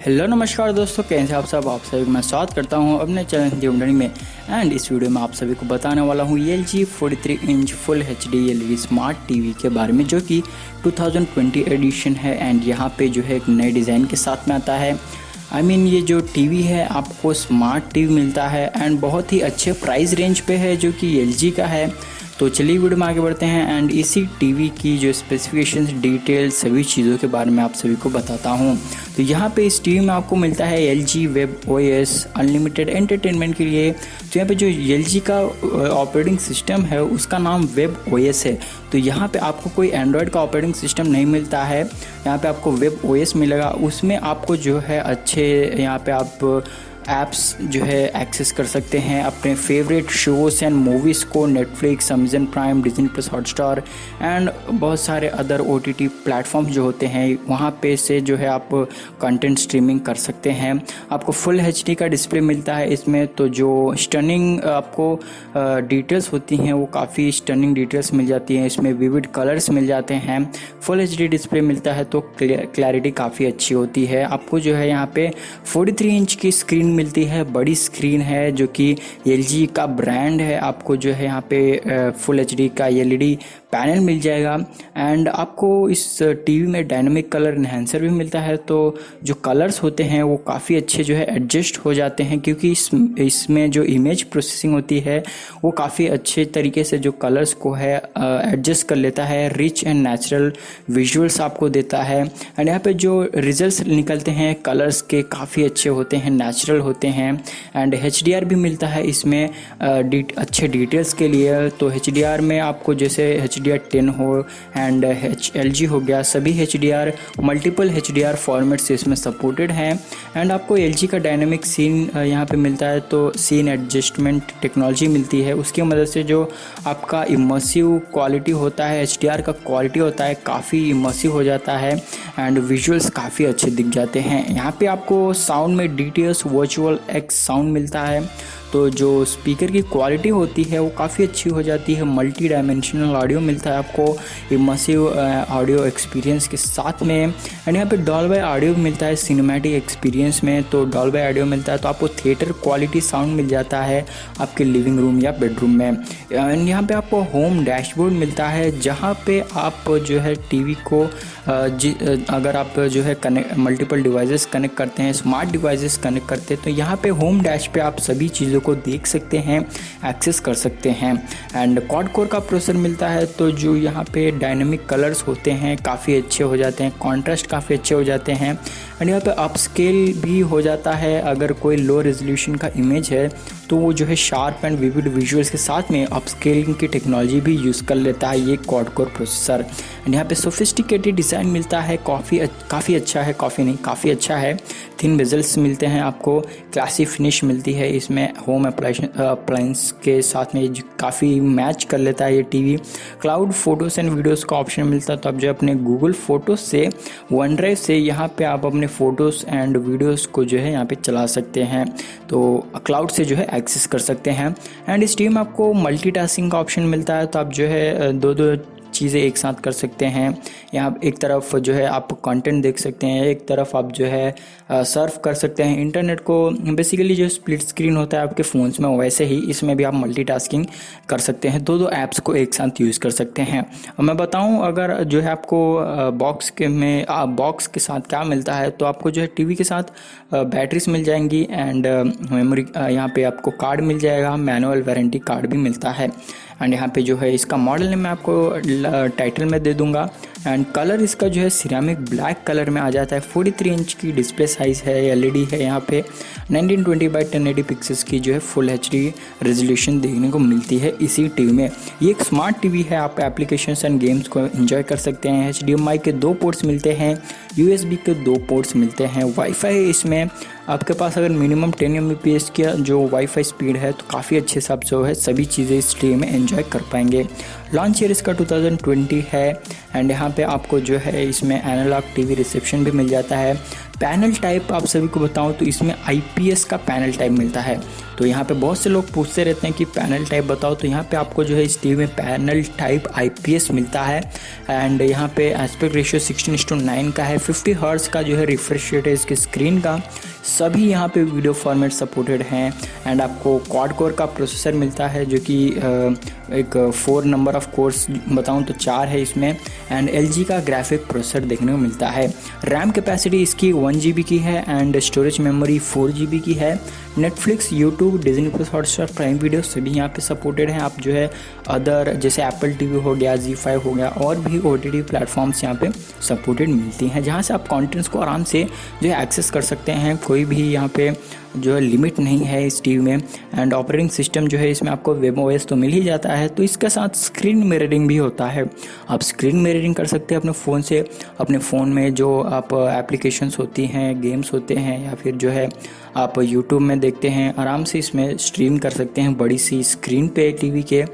Hello नमस्कार दोस्तों, कैसे आप सभी को मैं स्वागत करता हूं अपने चैनल हिंदी में। एंड इस वीडियो में आप सभी को बताने वाला हूं LG 43 inch full HD LED smart TV के बारे में, जो कि 2020 एडिशन है। एंड यहां पे जो है एक नए डिज़ाइन के साथ में आता है। ये जो टीवी है आपको स्मार्ट टीवी मिलता है एंड बहुत ही अच्छे प्राइस रेंज पे है, जो कि LG का है। तो चलिए वीडियो में आगे बढ़ते हैं एंड इसी टीवी की जो स्पेसिफिकेशंस, डिटेल्स, सभी चीज़ों के बारे में आप सभी को बताता हूं। तो यहाँ पे इस टीवी में आपको मिलता है LG web OS unlimited entertainment के लिए। तो यहाँ पे जो LG का ऑपरेटिंग सिस्टम है उसका नाम वेब OS है। तो यहाँ पे आपको कोई एंड्रॉयड का ऑपरेटिंग सिस्टम नहीं मिलता है, यहाँ पे आपको वेब OS मिलेगा। उसमें आपको जो है अच्छे यहाँ पे आप ऐप्स जो है एक्सेस कर सकते हैं, अपने फेवरेट शोज़ एंड मूवीज़ को, Netflix, Amazon prime, Disney plus Hotstar and बहुत सारे अदर OTT प्लेटफॉर्म जो होते हैं वहाँ पे से जो है आप कंटेंट स्ट्रीमिंग कर सकते हैं। आपको फुल HD का डिस्प्ले मिलता है इसमें। तो जो स्टनिंग आपको डिटेल्स होती हैं वो काफ़ी स्टनिंग डिटेल्स मिल जाती हैं, इसमें विविड कलर्स मिल जाते हैं। फुल HD डिस्प्ले मिलता है तो क्लैरिटी काफ़ी अच्छी होती है। आपको जो है यहाँ पे 43 इंच की स्क्रीन मिलती है, बड़ी स्क्रीन है जो कि LG का ब्रांड है। आपको जो है यहाँ पे फुल HD का LED पैनल मिल जाएगा एंड आपको इस टीवी में डायनामिक कलर एनहांसर भी मिलता है। तो जो कलर्स होते हैं वो काफ़ी अच्छे जो है एडजस्ट हो जाते हैं, क्योंकि इसमें जो इमेज प्रोसेसिंग होती है वो काफ़ी अच्छे तरीके से जो कलर्स को है एडजस्ट कर लेता है। रिच एंड नेचुरल विजुअल्स आपको देता है एंड यहाँ पे जो रिजल्ट्स निकलते हैं कलर्स के काफ़ी अच्छे होते हैं, नेचुरल होते हैं। एंड HDR भी मिलता है इसमें अच्छे डिटेल्स के लिए। तो HDR में आपको जैसे HDR10 हो एंड LG हो गया, सभी HDR मल्टीपल HDR फॉर्मेट से इसमें सपोर्टेड हैं। एंड आपको LG का डायनेमिक सीन यहाँ पे मिलता है, तो सीन एडजस्टमेंट टेक्नोलॉजी मिलती है। उसकी मदद से जो आपका इमर्सिव क्वालिटी होता है, HDR का क्वालिटी होता है, काफ़ी इमर्सिव हो जाता है एंड विजुअल्स काफ़ी अच्छे दिख जाते हैं। यहाँ पे आपको साउंड में DTS वर्चुअल X साउंड मिलता है। तो जो स्पीकर की क्वालिटी होती है वो काफ़ी अच्छी हो जाती है। मल्टी डायमेंशनल ऑडियो मिलता है आपको इमर्सिव ऑडियो एक्सपीरियंस के साथ में। एंड यहाँ पे डॉल्बी ऑडियो मिलता है सिनेमैटिक एक्सपीरियंस में। तो डॉल्बी ऑडियो मिलता है तो आपको थिएटर क्वालिटी साउंड मिल जाता है आपके लिविंग रूम या बेडरूम में। एंड यहाँ पे आपको होम डैशबोर्ड मिलता है, जहाँ पे आप जो है टीवी को अगर आप जो है मल्टीपल डिवाइसेस कनेक्ट करते हैं, स्मार्ट डिवाइसेस कनेक्ट करते हैं, तो यहाँ पे होम डैश पे आप सभी चीज़ों को देख सकते हैं, एक्सेस कर सकते हैं। एंड क्वाड कोर का प्रोसेसर मिलता है। तो जो यहाँ पे डायनेमिक कलर्स होते हैं काफ़ी अच्छे हो जाते हैं, कॉन्ट्रास्ट काफ़ी अच्छे हो जाते हैं। एंड यहाँ पे अपस्केल भी हो जाता है। अगर कोई लो रेजोल्यूशन का इमेज है तो वो जो है शार्प एंड विविड विजुअल्स के साथ में अपस्केलिंग की टेक्नोलॉजी भी यूज़ कर लेता है ये क्वाड कोर प्रोसेसर। एंड यहाँ पे सोफिस्टिकेटेड डिज़ाइन मिलता है, काफ़ी अच्छा है, काफ़ी अच्छा है। थिन बेजल्स मिलते हैं आपको, क्लासी फिनिश मिलती है इसमें। होम अप्लायंस के साथ में काफ़ी मैच कर लेता है ये TV. Cloud photos and videos का ऑप्शन मिलता है। तो आप जो अपने गूगल फोटोज़ से, वन ड्राइव से यहाँ पे आप अपने फ़ोटोज़ एंड वीडियोज़ को जो है यहाँ पे चला सकते हैं, तो क्लाउड से जो है एक्सेस कर सकते हैं। एंड इस टीवी में आपको मल्टीटास्किंग का ऑप्शन मिलता है। तो आप जो है दो चीज़ें एक साथ कर सकते हैं। यहाँ एक तरफ जो है आप कंटेंट देख सकते हैं, एक तरफ आप जो है सर्फ कर सकते हैं इंटरनेट को। बेसिकली जो स्प्लिट स्क्रीन होता है आपके फ़ोन्स में, वैसे ही इसमें भी आप मल्टीटास्किंग कर सकते हैं, दो ऐप्स को एक साथ यूज़ कर सकते हैं। और मैं बताऊँ अगर जो है आपको बॉक्स के साथ क्या मिलता है, तो आपको जो है टीवी के साथ बैटरीज मिल जाएंगी एंड मेमोरी यहाँ पे आपको कार्ड मिल जाएगा, मैनुअल वारंटी कार्ड भी मिलता है। एंड यहाँ पे जो है इसका मॉडल मैं आपको टाइटल में दे दूंगा। एंड कलर इसका जो है सिरेमिक ब्लैक कलर में आ जाता है। 43 इंच की डिस्प्ले साइज़ है, LED है। यहाँ पे 1920x1080 पिक्सल्स की जो है फुल HD रेजोल्यूशन देखने को मिलती है इसी टीवी में। ये एक स्मार्ट टीवी है, आप एप्लीकेशंस एंड गेम्स को एंजॉय कर सकते हैं। HDMI के 2 पोर्ट्स मिलते हैं, USB के 2 पोर्ट्स मिलते हैं। वाईफाई इसमें आपके पास अगर मिनिमम 10 Mbps की जो वाईफाई स्पीड है तो काफ़ी अच्छे से आप जो है सभी चीज़ें इस टीवी में एंजॉय कर पाएंगे। लॉन्च ईयर इसका 2020 है। एंड यहाँ यहाँ पे आपको जो है इसमें एनालॉग टीवी रिसेप्शन भी मिल जाता है। पैनल टाइप आप सभी को बताऊं तो इसमें आईपीएस का पैनल टाइप मिलता है। तो यहाँ पे बहुत से लोग पूछते रहते हैं कि पैनल टाइप बताओ, तो यहाँ पे आपको जो है इस टीवी में पैनल टाइप आईपीएस मिलता है। एंड यहाँ पे एस्पेक्ट रेशियो 16:9 का है। 50 हर्ट्ज का जो है रिफ्रेश रेट है इसकी स्क्रीन का। सभी यहाँ पे वीडियो फॉर्मेट सपोर्टेड हैं। एंड आपको क्वाड कोर का प्रोसेसर मिलता है जो कि एक 4 नंबर ऑफ कोर्स बताऊँ तो 4 है इसमें। एंड LG का ग्राफिक प्रोसेसर देखने को मिलता है। रैम कैपेसिटी इसकी 1 GB की है एंड स्टोरेज मेमोरी 4 GB की है। Netflix, YouTube, Disney plus, Hotstar, prime video सभी यहाँ पे सपोर्टेड हैं। आप जो है अदर जैसे एप्पल TV हो गया, Z5 हो गया और भी OTT प्लेटफॉर्म्स यहाँ पे सपोर्टेड मिलती हैं, जहाँ से आप कंटेंट्स को आराम से जो है एक्सेस कर सकते हैं। कोई भी यहाँ पे जो है लिमिट नहीं है इस टीवी में। एंड ऑपरेटिंग सिस्टम जो है इसमें आपको वेब OS तो मिल ही जाता है, तो इसके साथ स्क्रीन मिररिंग भी होता है। आप स्क्रीन मिररिंग कर सकते हैं अपने फ़ोन से। अपने फ़ोन में जो आप एप्लीकेशंस होती हैं, गेम्स होते हैं या फिर जो है आप यूट्यूब में देखते हैं, आराम से इसमें स्ट्रीम कर सकते हैं बड़ी सी स्क्रीन पे टीवी के।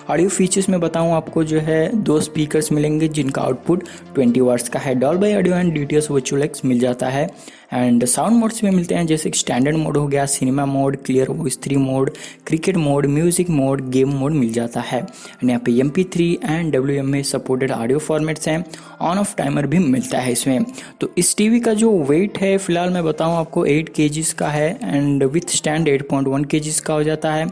ऑडियो फीचर्स में बताऊं आपको जो है 2 स्पीकर्स मिलेंगे जिनका आउटपुट 20 वाट्स का है। Dolby audio and DTS virtual X मिल जाता है। एंड साउंड मोड्स में मिलते हैं जैसे स्टैंडर्ड मोड हो गया, cinema mode, clear voice 3 mode, cricket mode, music mode, game mode मिल जाता है। एंड यहाँ पे MP3 and WMA supported audio formats हैं। ऑन ऑफ टाइमर भी मिलता है इसमें। तो इस टीवी का जो वेट है फिलहाल मैं बताऊँ आपको 8 kgs का है एंड विथ स्टैंड 8.1 kgs का हो जाता है।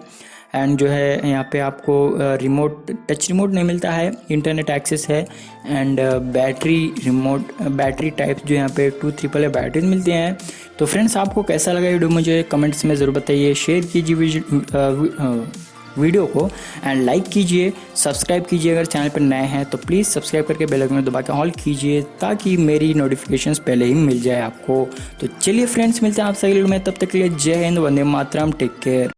एंड जो है यहाँ पे आपको रिमोट, टच रिमोट नहीं मिलता है, इंटरनेट एक्सेस है। एंड बैटरी टाइप जो यहाँ पे 2 AAA बैटरीज मिलती हैं। तो फ्रेंड्स आपको कैसा लगा वीडियो मुझे कमेंट्स में ज़रूर बताइए। शेयर कीजिए वीडियो को एंड लाइक कीजिए, सब्सक्राइब कीजिए। अगर चैनल पर नए हैं तो प्लीज़ सब्सक्राइब करके बेल आइकन दबा के ऑल कीजिए ताकि मेरी नोटिफिकेशंस पहले ही मिल जाए आपको। तो चलिए फ्रेंड्स, मिलते हैं आप सभी लोग में, तब तक के लिए जय हिंद, वंदे मातरम, टेक केयर।